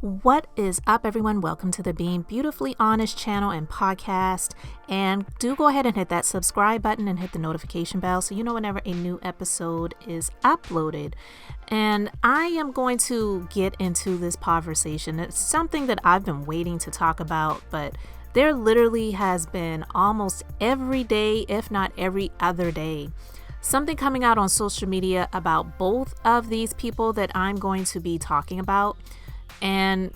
What is up, everyone? Welcome to the Being Beautifully Honest channel and podcast. And do go ahead and hit that subscribe button and hit the notification bell so you know whenever a new episode is uploaded. And I am going to get into this conversation. It's something that I've been waiting to talk about, but there literally has been almost every day, if not every other day, something coming out on social media about both of these people that I'm going to be talking about. And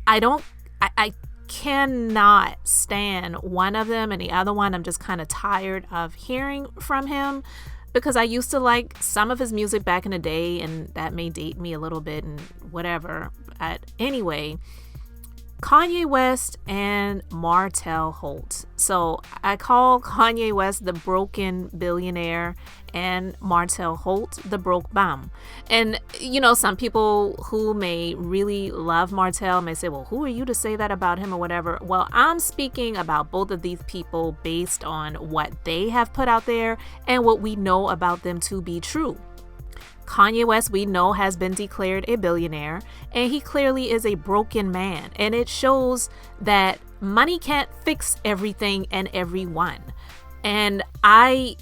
I cannot stand one of them, and the other one I'm just kind of tired of hearing from him because I used to like some of his music back in the day, and that may date me a little bit and whatever. But anyway, Kanye West and Martel Holt. So I call Kanye West the broken billionaire and Martel Holt the broke bum. And you know, some people who may really love Martel may say, well, who are you to say that about him or whatever? Well, I'm speaking about both of these people based on what they have put out there and what we know about them to be true. Kanye West, we know, has been declared a billionaire, and he clearly is a broken man. And it shows that money can't fix everything and everyone. And I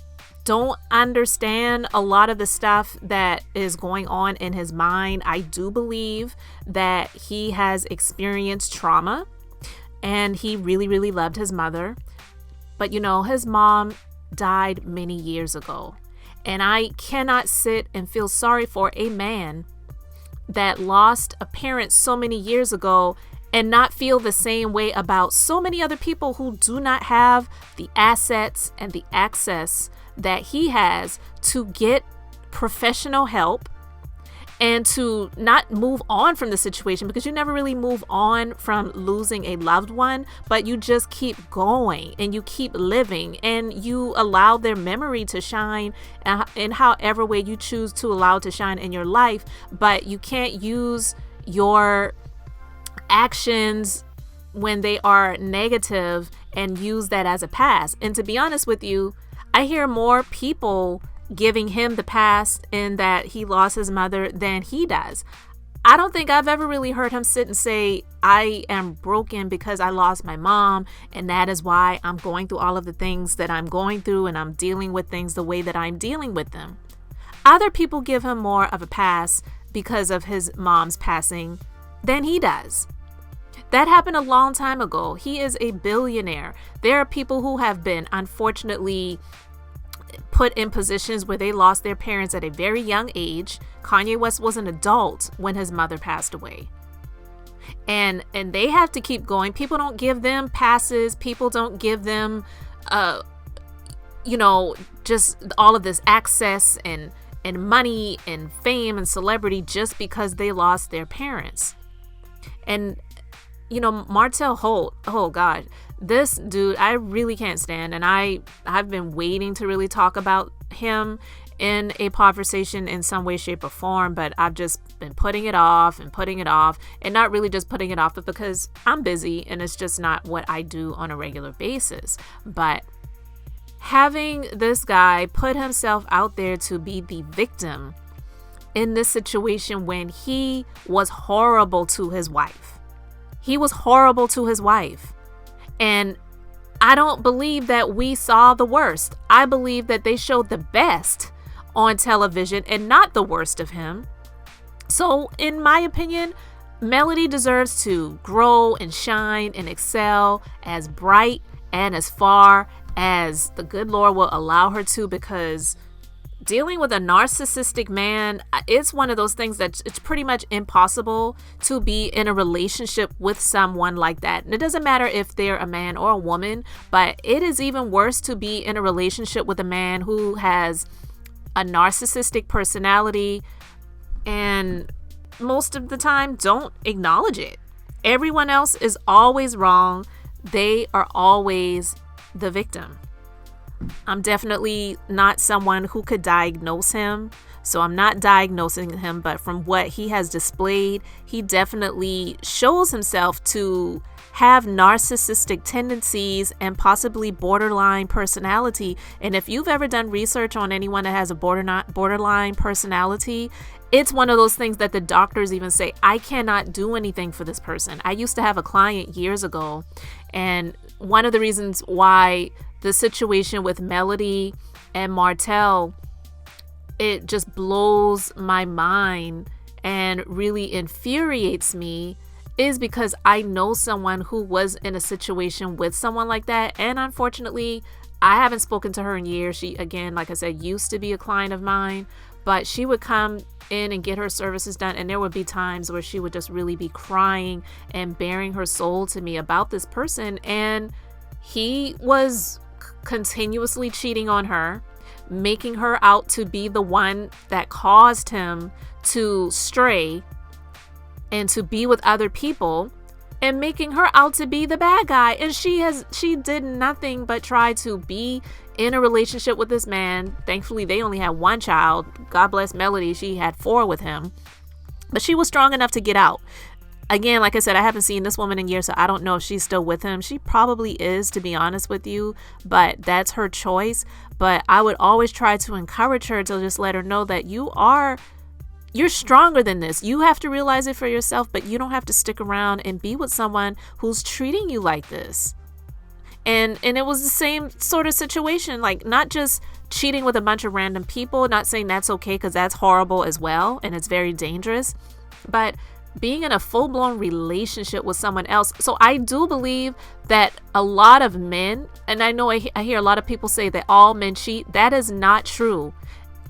don't understand a lot of the stuff that is going on in his mind. I do believe that he has experienced trauma, and he really, really loved his mother. But you know, his mom died many years ago. And I cannot sit and feel sorry for a man that lost a parent so many years ago and not feel the same way about so many other people who do not have the assets and the access that he has to get professional help and to not move on from the situation, because you never really move on from losing a loved one, but you just keep going and you keep living and you allow their memory to shine in however way you choose to allow it to shine in your life. But you can't use your actions when they are negative and use that as a pass. And to be honest with you, I hear more people giving him the pass in that he lost his mother than he does. I don't think I've ever really heard him sit and say, I am broken because I lost my mom, and that is why I'm going through all of the things that I'm going through, and I'm dealing with things the way that I'm dealing with them. Other people give him more of a pass because of his mom's passing than he does. That happened a long time ago. He is a billionaire. There are people who have been, unfortunately, put in positions where they lost their parents at a very young age. Kanye West was an adult when his mother passed away. And they have to keep going. People don't give them passes. People don't give them, just all of this access and money and fame and celebrity just because they lost their parents. And, you know, Martel Holt, oh God, this dude, I really can't stand. And I've been waiting to really talk about him in a conversation in some way, shape, or form, but I've just been putting it off and not really just putting it off, but because I'm busy and it's just not what I do on a regular basis. But having this guy put himself out there to be the victim in this situation when he was horrible to his wife. He was horrible to his wife. And I don't believe that we saw the worst. I believe that they showed the best on television and not the worst of him. So in my opinion, Melody deserves to grow and shine and excel as bright and as far as the good Lord will allow her to, because dealing with a narcissistic man, it's one of those things that it's pretty much impossible to be in a relationship with someone like that. And it doesn't matter if they're a man or a woman, but it is even worse to be in a relationship with a man who has a narcissistic personality and most of the time don't acknowledge it. Everyone else is always wrong. They are always the victim. I'm definitely not someone who could diagnose him. So I'm not diagnosing him, but from what he has displayed, he definitely shows himself to have narcissistic tendencies and possibly borderline personality. And if you've ever done research on anyone that has a borderline personality, it's one of those things that the doctors even say, I cannot do anything for this person. I used to have a client years ago, and one of the reasons why the situation with Melody and Martel, it just blows my mind and really infuriates me, is because I know someone who was in a situation with someone like that. And unfortunately, I haven't spoken to her in years. She, again, like I said, used to be a client of mine, but she would come in and get her services done. And there would be times where she would just really be crying and bearing her soul to me about this person. And he was continuously cheating on her, making her out to be the one that caused him to stray and to be with other people, and making her out to be the bad guy. And she did nothing but try to be in a relationship with this man. Thankfully, they only had one child. God bless Melody. She had 4 with him, but she was strong enough to get out. Again, like I said, I haven't seen this woman in years, so I don't know if she's still with him. She probably is, to be honest with you, but that's her choice. But I would always try to encourage her to just let her know that you're stronger than this. You have to realize it for yourself, but you don't have to stick around and be with someone who's treating you like this. And it was the same sort of situation, like not just cheating with a bunch of random people, not saying that's okay, because that's horrible as well, and it's very dangerous, but being in a full-blown relationship with someone else. So I do believe that a lot of men, and I know I hear a lot of people say that all men cheat. That is not true.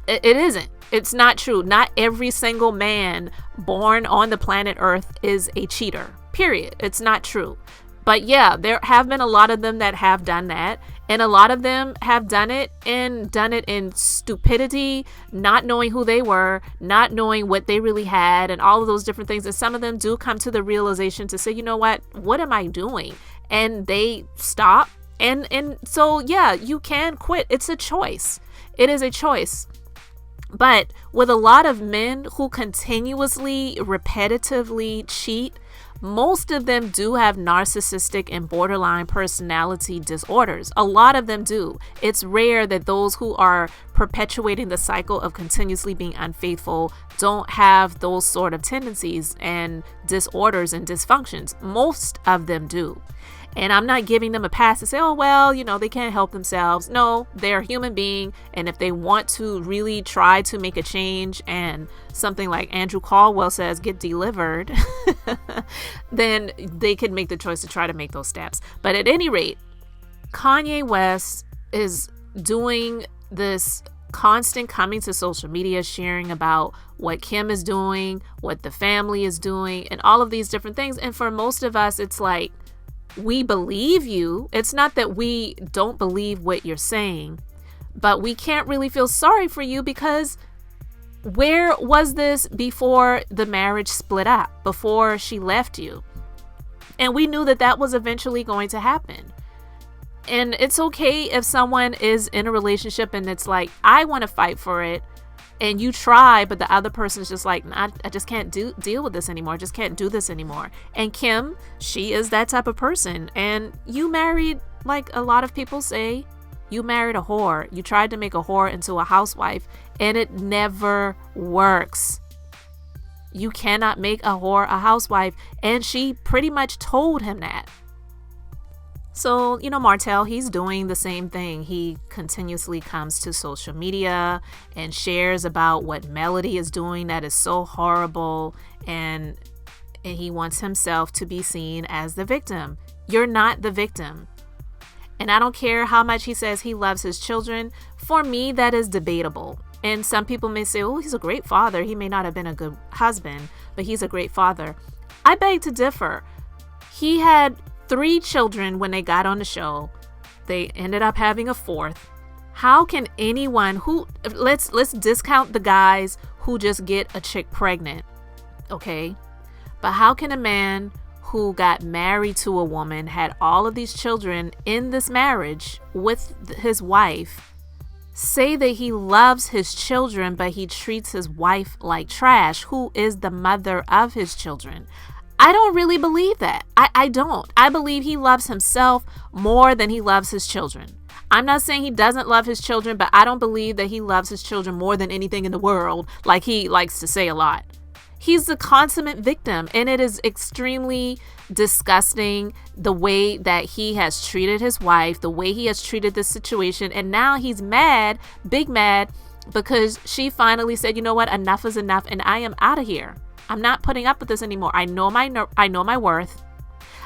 It isn't. It's not true. Not every single man born on the planet Earth is a cheater, period. It's not true. But yeah, there have been a lot of them that have done that. And a lot of them have done it in stupidity, not knowing who they were, not knowing what they really had, and all of those different things. And some of them do come to the realization to say, you know what am I doing? And they stop. And so, yeah, you can quit. It's a choice. It is a choice. But with a lot of men who continuously, repetitively cheat, most of them do have narcissistic and borderline personality disorders. A lot of them do. It's rare that those who are perpetuating the cycle of continuously being unfaithful don't have those sort of tendencies and disorders and dysfunctions. Most of them do. And I'm not giving them a pass to say, oh, well, they can't help themselves. No, they're a human being. And if they want to really try to make a change, and something like Andrew Caldwell says, get delivered, then they could make the choice to try to make those steps. But at any rate, Kanye West is doing this constant coming to social media, sharing about what Kim is doing, what the family is doing, and all of these different things. And for most of us, it's like, we believe you. It's not that we don't believe what you're saying, but we can't really feel sorry for you, because where was this before the marriage split up, before she left you? And we knew that that was eventually going to happen. And it's okay if someone is in a relationship and it's like, I want to fight for it, and you try, but the other person's just like, nah, I just can't deal with this anymore. I just can't do this anymore. And Kim, she is that type of person. And you married, like a lot of people say, you married a whore. You tried to make a whore into a housewife, and it never works. You cannot make a whore a housewife. And she pretty much told him that. So, Martel, he's doing the same thing. He continuously comes to social media and shares about what Melody is doing that is so horrible. And he wants himself to be seen as the victim. You're not the victim. And I don't care how much he says he loves his children. For me, that is debatable. And some people may say, oh, he's a great father. He may not have been a good husband, but he's a great father. I beg to differ. He had 3 children when they got on the show. They ended up having a 4th. How can anyone let's discount the guys who just get a chick pregnant, okay? But how can a man who got married to a woman, had all of these children in this marriage with his wife, say that he loves his children, but he treats his wife like trash, who is the mother of his children. I don't really believe that. I don't. I believe he loves himself more than he loves his children. I'm not saying he doesn't love his children, but I don't believe that he loves his children more than anything in the world, like he likes to say a lot. He's the consummate victim, and it is extremely disgusting the way that he has treated his wife, the way he has treated this situation. And now he's mad, big mad, because she finally said, you know what, enough is enough, and I am out of here. I'm not putting up with this anymore. I know my worth.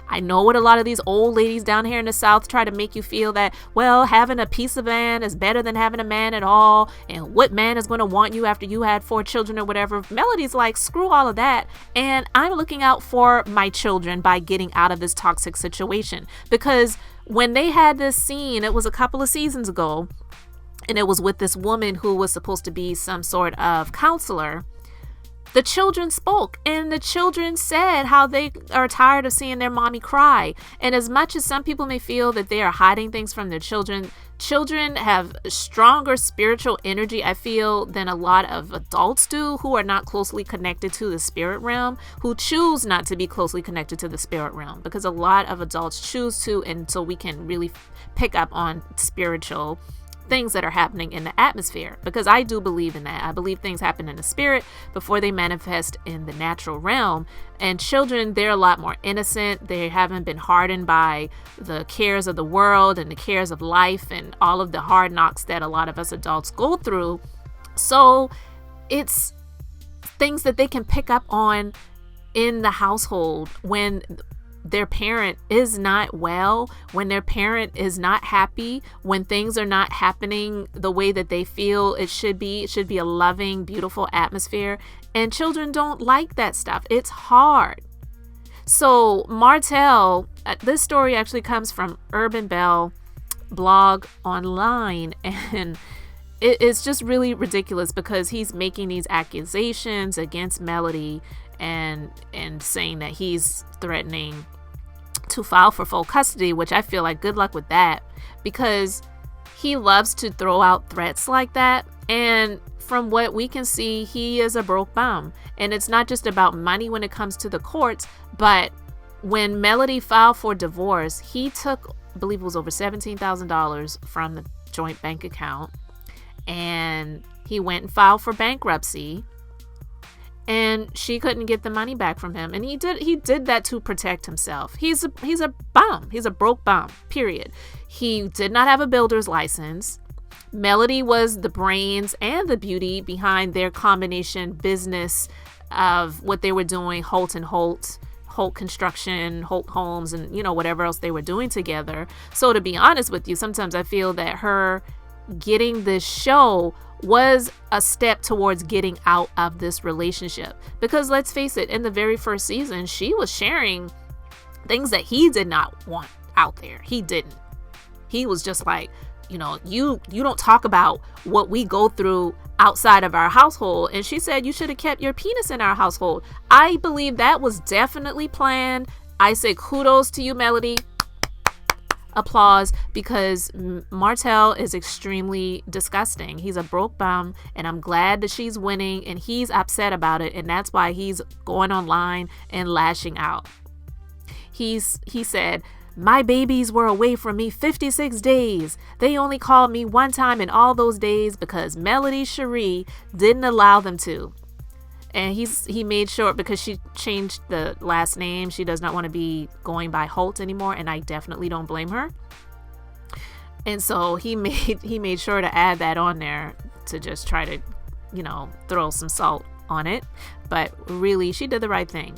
I know what a lot of these old ladies down here in the South try to make you feel, that, well, having a piece of man is better than having a man at all. And what man is going to want you after you had 4 children or whatever? Melody's like, screw all of that. And I'm looking out for my children by getting out of this toxic situation. Because when they had this scene, it was a couple of seasons ago, and it was with this woman who was supposed to be some sort of counselor. The children spoke, and the children said how they are tired of seeing their mommy cry. And as much as some people may feel that they are hiding things from their children, children have stronger spiritual energy, I feel, than a lot of adults do, who are not closely connected to the spirit realm, who choose not to be closely connected to the spirit realm, because a lot of adults choose to, and so we can really pick up on spiritual things that are happening in the atmosphere, because I do believe in that. I believe things happen in the spirit before they manifest in the natural realm. And children, they're a lot more innocent. They haven't been hardened by the cares of the world and the cares of life and all of the hard knocks that a lot of us adults go through. So it's things that they can pick up on in the household when their parent is not well, when their parent is not happy, when things are not happening the way that they feel it should be. It should be a loving, beautiful atmosphere. And children don't like that stuff. It's hard. So Martel, this story actually comes from Urban Bell blog online, and it's just really ridiculous because he's making these accusations against Melody and saying that he's threatening to file for full custody, which I feel like good luck with that, because he loves to throw out threats like that. And from what we can see, he is a broke bum. And it's not just about money when it comes to the courts, but when Melody filed for divorce, he took, I believe it was over $17,000 from the joint bank account, and he went and filed for bankruptcy. And she couldn't get the money back from him. And he did that to protect himself. He's a bum. He's a broke bum, period. He did not have a builder's license. Melody was the brains and the beauty behind their combination business of what they were doing, Holt and Holt Construction, Holt Homes, and, you know, whatever else they were doing together. So to be honest with you, sometimes I feel that her getting this show was a step towards getting out of this relationship, because let's face it, in the very first season, she was sharing things that he did not want out there. He didn't. He was just like, you know, you don't talk about what we go through outside of our household. And she said, you should have kept your penis in our household. I believe that was definitely planned. I say kudos to you, Melody. Applause, because Martel is extremely disgusting. He's a broke bum, and I'm glad that she's winning, and he's upset about it, and that's why he's going online and lashing out. He said, my babies were away from me 56 days. They only called me one time in all those days because Melody Cherie didn't allow them to. And he made sure, because she changed the last name, she does not want to be going by Holt anymore, and I definitely don't blame her. And so he made sure to add that on there to just try to, you know, throw some salt on it. But really, she did the right thing.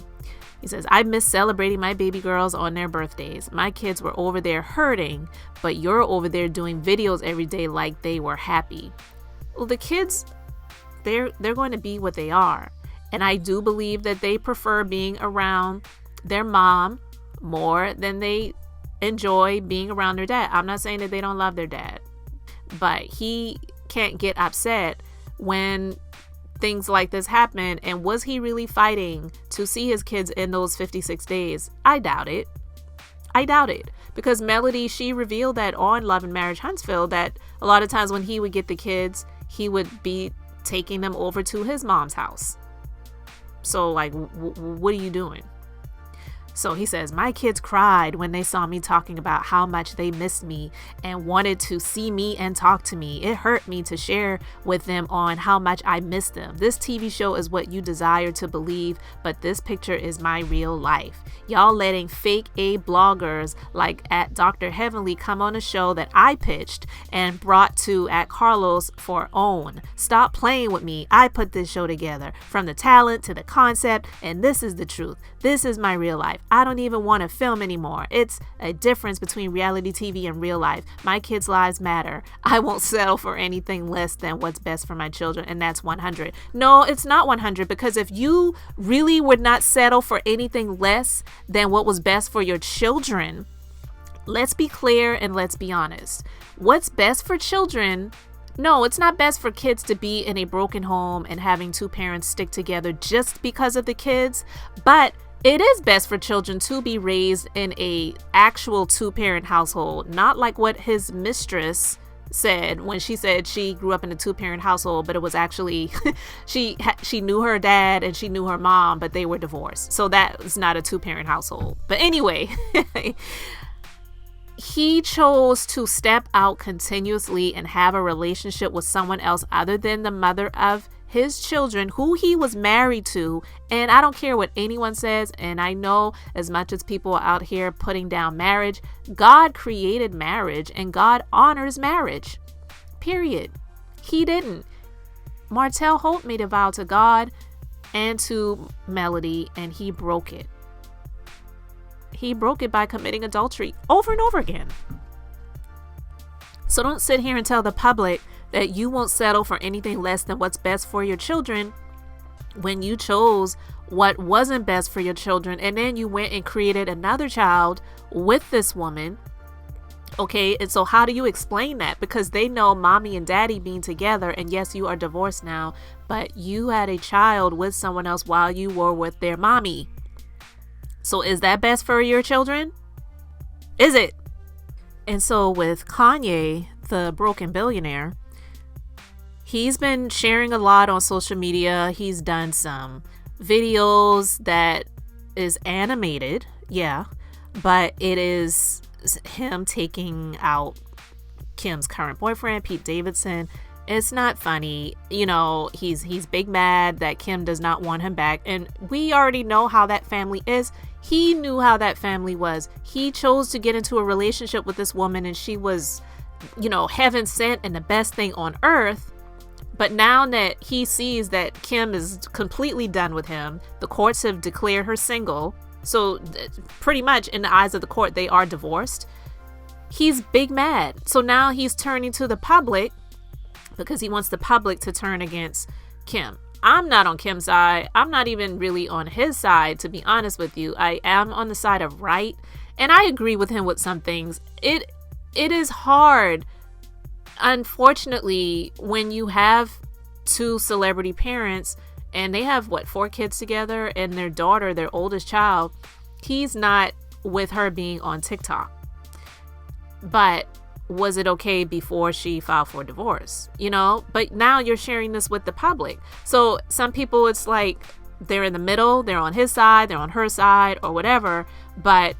He says, I miss celebrating my baby girls on their birthdays. My kids were over there hurting, but you're over there doing videos every day like they were happy. Well, the kids, they're going to be what they are. And I do believe that they prefer being around their mom more than they enjoy being around their dad. I'm not saying that they don't love their dad, but he can't get upset when things like this happen. And was he really fighting to see his kids in those 56 days? I doubt it. I doubt it, because Melody, she revealed that on Love and Marriage Huntsville that a lot of times when he would get the kids, he would be taking them over to his mom's house. So like, what are you doing? So he says, my kids cried when they saw me talking about how much they missed me and wanted to see me and talk to me. It hurt me to share with them on how much I miss them. This TV show is what you desire to believe, but this picture is my real life. Y'all letting fake A bloggers like at Dr. Heavenly come on a show that I pitched and brought to at Carlos for own. Stop playing with me. I put this show together from the talent to the concept, and this is the truth. This is my real life. I don't even want to film anymore. It's a difference between reality TV and real life. My kids' lives matter. I won't settle for anything less than what's best for my children, and that's 100. No, it's not 100, because if you really would not settle for anything less than what was best for your children, let's be clear and let's be honest. What's best for children? No, it's not best for kids to be in a broken home and having two parents stick together just because of the kids, but it is best for children to be raised in a actual two-parent household, not like what his mistress said when she said she grew up in a two-parent household, but it was actually she knew her dad and she knew her mom, but they were divorced. So that is not a two-parent household. But anyway, he chose to step out continuously and have a relationship with someone else other than the mother of his children, who he was married to. And I don't care what anyone says, and I know as much as people are out here putting down marriage, God created marriage and God honors marriage, period. He didn't. Martel Holt made a vow to God and to Melody, and he broke it. He broke it by committing adultery over and over again. So don't sit here and tell the public that you won't settle for anything less than what's best for your children when you chose what wasn't best for your children, and then you went and created another child with this woman. Okay, and so how do you explain that? Because they know mommy and daddy being together, and yes, you are divorced now, but you had a child with someone else while you were with their mommy. So is that best for your children? Is it? And so with Kanye, the broken billionaire, he's been sharing a lot on social media. He's done some videos that is animated, yeah, but it is him taking out Kim's current boyfriend, Pete Davidson. It's not funny. You know, he's big mad that Kim does not want him back. And we already know how that family is. He knew how that family was. He chose to get into a relationship with this woman, and she was, you know, heaven sent and the best thing on earth. But now that he sees that Kim is completely done with him, the courts have declared her single. So pretty much in the eyes of the court, they are divorced. He's big mad. So now he's turning to the public because he wants the public to turn against Kim. I'm not on Kim's side. I'm not even really on his side, to be honest with you. I am on the side of right, and I agree with him with some things. It is hard, unfortunately, when you have two celebrity parents and they have 4 kids together, and their daughter, their oldest child, he's not with her being on TikTok. But was it okay before she filed for divorce? You know, but now you're sharing this with the public. So some people, it's like they're in the middle, they're on his side, they're on her side, or whatever, but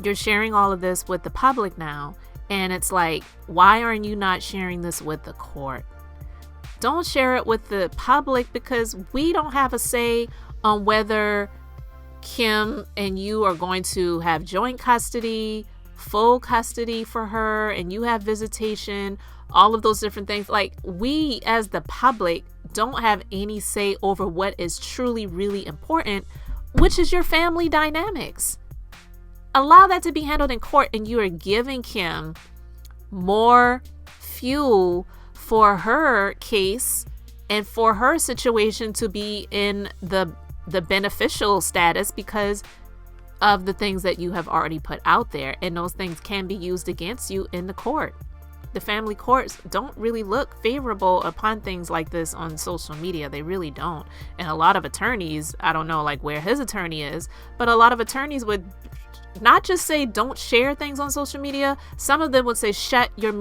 you're sharing all of this with the public now. And it's like, why aren't you not sharing this with the court? Don't share it with the public, because we don't have a say on whether Kim and you are going to have joint custody, full custody for her, and you have visitation, all of those different things. Like, we as the public don't have any say over what is truly really important, which is your family dynamics. Allow that to be handled in court, and you are giving Kim more fuel for her case and for her situation to be in the beneficial status because of the things that you have already put out there, and those things can be used against you in the court. The family courts don't really look favorable upon things like this on social media. They really don't. And a lot of attorneys, I don't know like where his attorney is, but a lot of attorneys would not just say don't share things on social media. Some of them would say shut your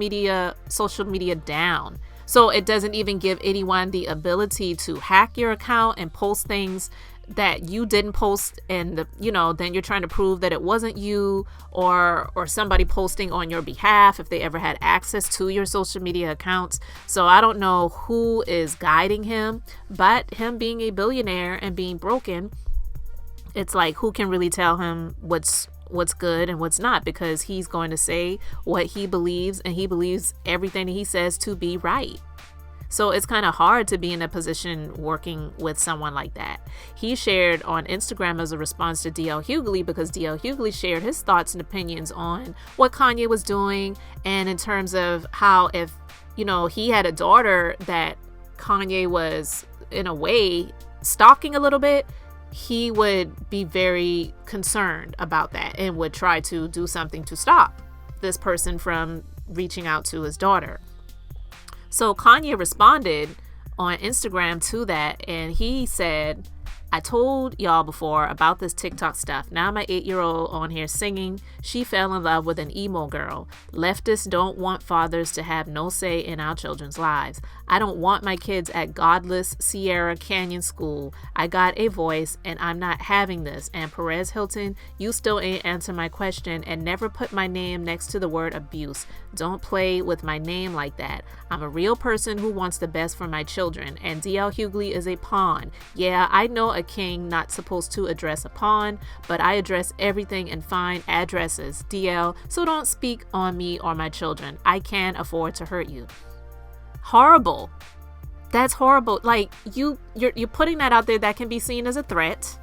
social media down. So it doesn't even give anyone the ability to hack your account and post things that you didn't post, and then you're trying to prove that it wasn't you or somebody posting on your behalf if they ever had access to your social media accounts. So I don't know who is guiding him, but him being a billionaire and being broken, it's like, who can really tell him what's good and what's not, because he's going to say what he believes, and he believes everything he says to be right. So it's kind of hard to be in a position working with someone like that. He shared on Instagram as a response to D.L. Hughley, because D.L. Hughley shared his thoughts and opinions on what Kanye was doing, and in terms of how if, he had a daughter that Kanye was in a way stalking a little bit, he would be very concerned about that and would try to do something to stop this person from reaching out to his daughter. So Kanye responded on Instagram to that, and he said, I told y'all before about this TikTok stuff. Now my 8-year-old on here singing, she fell in love with an emo girl. Leftists don't want fathers to have no say in our children's lives. I don't want my kids at godless Sierra Canyon School. I got a voice, and I'm not having this. And Perez Hilton, you still ain't answer my question and never put my name next to the word abuse. Don't play with my name like that. I'm a real person who wants the best for my children, and D.L. Hughley is a pawn. Yeah, I know a king not supposed to address a pawn, but I address everything and find addresses, DL, so don't speak on me or my children. I can't afford to hurt you. Horrible. That's horrible. Like, you're putting that out there that can be seen as a threat.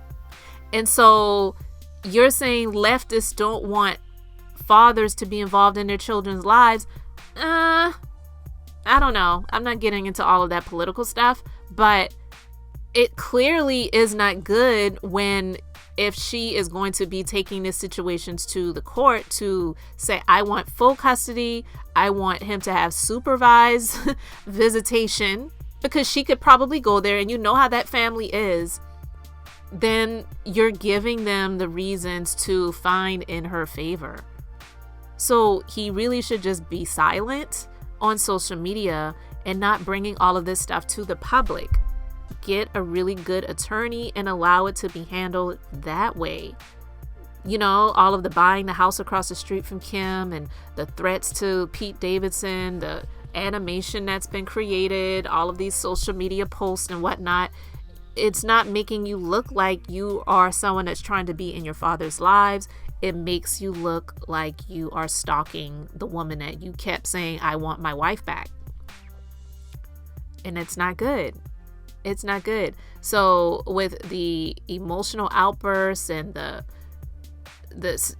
And so you're saying leftists don't want fathers to be involved in their children's lives. I don't know. I'm not getting into all of that political stuff, but it clearly is not good if she is going to be taking these situations to the court to say, I want full custody. I want him to have supervised visitation, because she could probably go there, and you know how that family is. Then you're giving them the reasons to find in her favor. So he really should just be silent on social media and not bringing all of this stuff to the public. Get a really good attorney and allow it to be handled that way. All of the buying the house across the street from Kim and the threats to Pete Davidson, the animation that's been created, all of these social media posts and whatnot. It's not making you look like you are someone that's trying to be in your father's lives. It makes you look like you are stalking the woman that you kept saying, I want my wife back. And it's not good. It's not good. So with the emotional outbursts and this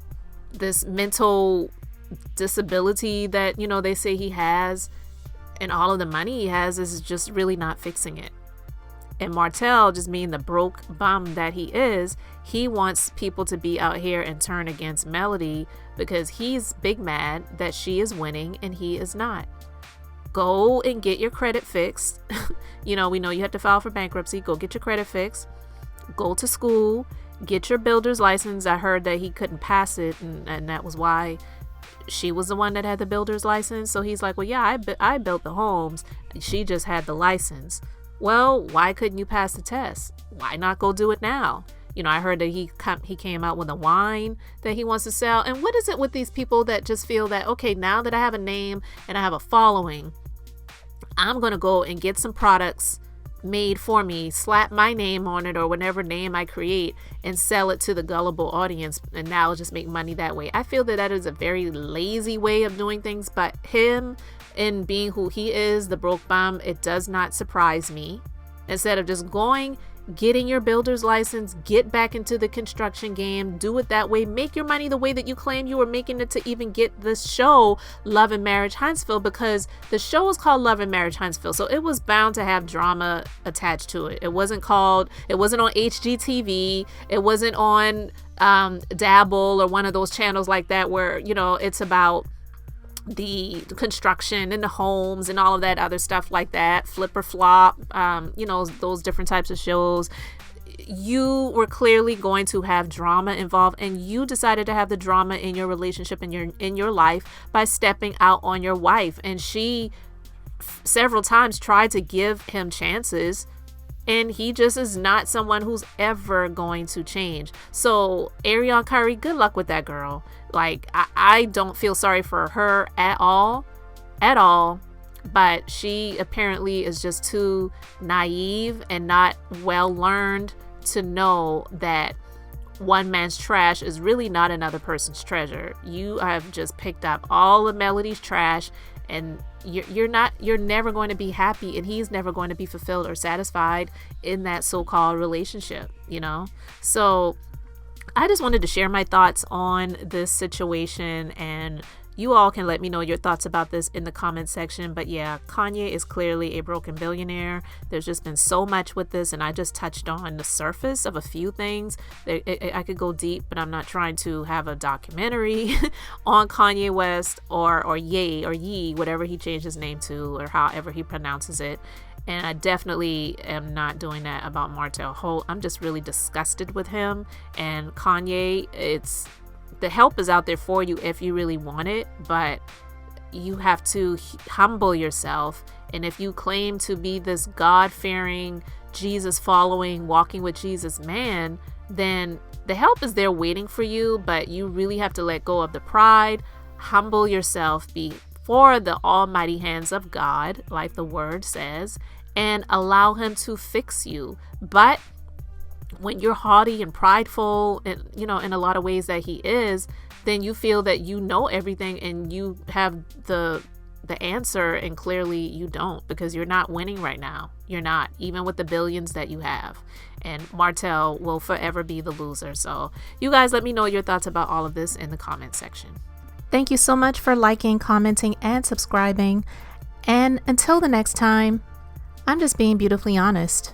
mental disability that, they say he has, and all of the money he has, is just really not fixing it. And Martel, just being the broke bum that he is, he wants people to be out here and turn against Melody because he's big mad that she is winning and he is not. Go and get your credit fixed. We know you have to file for bankruptcy. Go get your credit fixed. Go to school. Get your builder's license. I heard that he couldn't pass it, and that was why she was the one that had the builder's license. So he's like, well, yeah, I built the homes. She just had the license. Well, why couldn't you pass the test? Why not go do it now? I heard that he came out with a wine that he wants to sell. And what is it with these people that just feel that, okay, now that I have a name and I have a following, I'm going to go and get some products made for me, slap my name on it or whatever name I create, and sell it to the gullible audience, and now just make money that way. I feel that is a very lazy way of doing things, but him and being who he is, the broke bum, it does not surprise me. Instead of just getting your builder's license, get back into the construction game, do it that way, make your money the way that you claim you were making it to even get this show, Love and Marriage Huntsville, because the show is called Love and Marriage Huntsville, so it was bound to have drama attached to it. It wasn't on HGTV, it wasn't on Dabble or one of those channels like that where, it's about the construction and the homes and all of that other stuff like that, Flip or Flop, those different types of shows. you were clearly going to have drama involved, and you decided to have the drama in your relationship and in your life by stepping out on your wife. And she several times tried to give him chances, and he just is not someone who's ever going to change. So Ariana Curry, good luck with that girl. Like, I don't feel sorry for her at all, but she apparently is just too naive and not well learned to know that one man's trash is really not another person's treasure. You have just picked up all of Melody's trash, and you're never going to be happy, and he's never going to be fulfilled or satisfied in that so-called relationship, you know? So I just wanted to share my thoughts on this situation, and you all can let me know your thoughts about this in the comment section. But yeah, Kanye is clearly a broken billionaire. There's just been so much with this, and I just touched on the surface of a few things. I could go deep, but I'm not trying to have a documentary on Kanye West or Ye, whatever he changed his name to, or however he pronounces it. And I definitely am not doing that about Martel Holt. I'm just really disgusted with him. And Kanye, the help is out there for you if you really want it, but you have to humble yourself. And if you claim to be this God-fearing, Jesus-following, walking with Jesus man, then the help is there waiting for you, but you really have to let go of the pride, humble yourself before the almighty hands of God, like the word says, and allow him to fix you. But when you're haughty and prideful, and in a lot of ways that he is, then you feel that you know everything and you have the answer, and clearly you don't, because you're not winning right now. You're not, even with the billions that you have. And Martel will forever be the loser. So you guys let me know your thoughts about all of this in the comment section. Thank you so much for liking, commenting, and subscribing. And until the next time, I'm just being beautifully honest.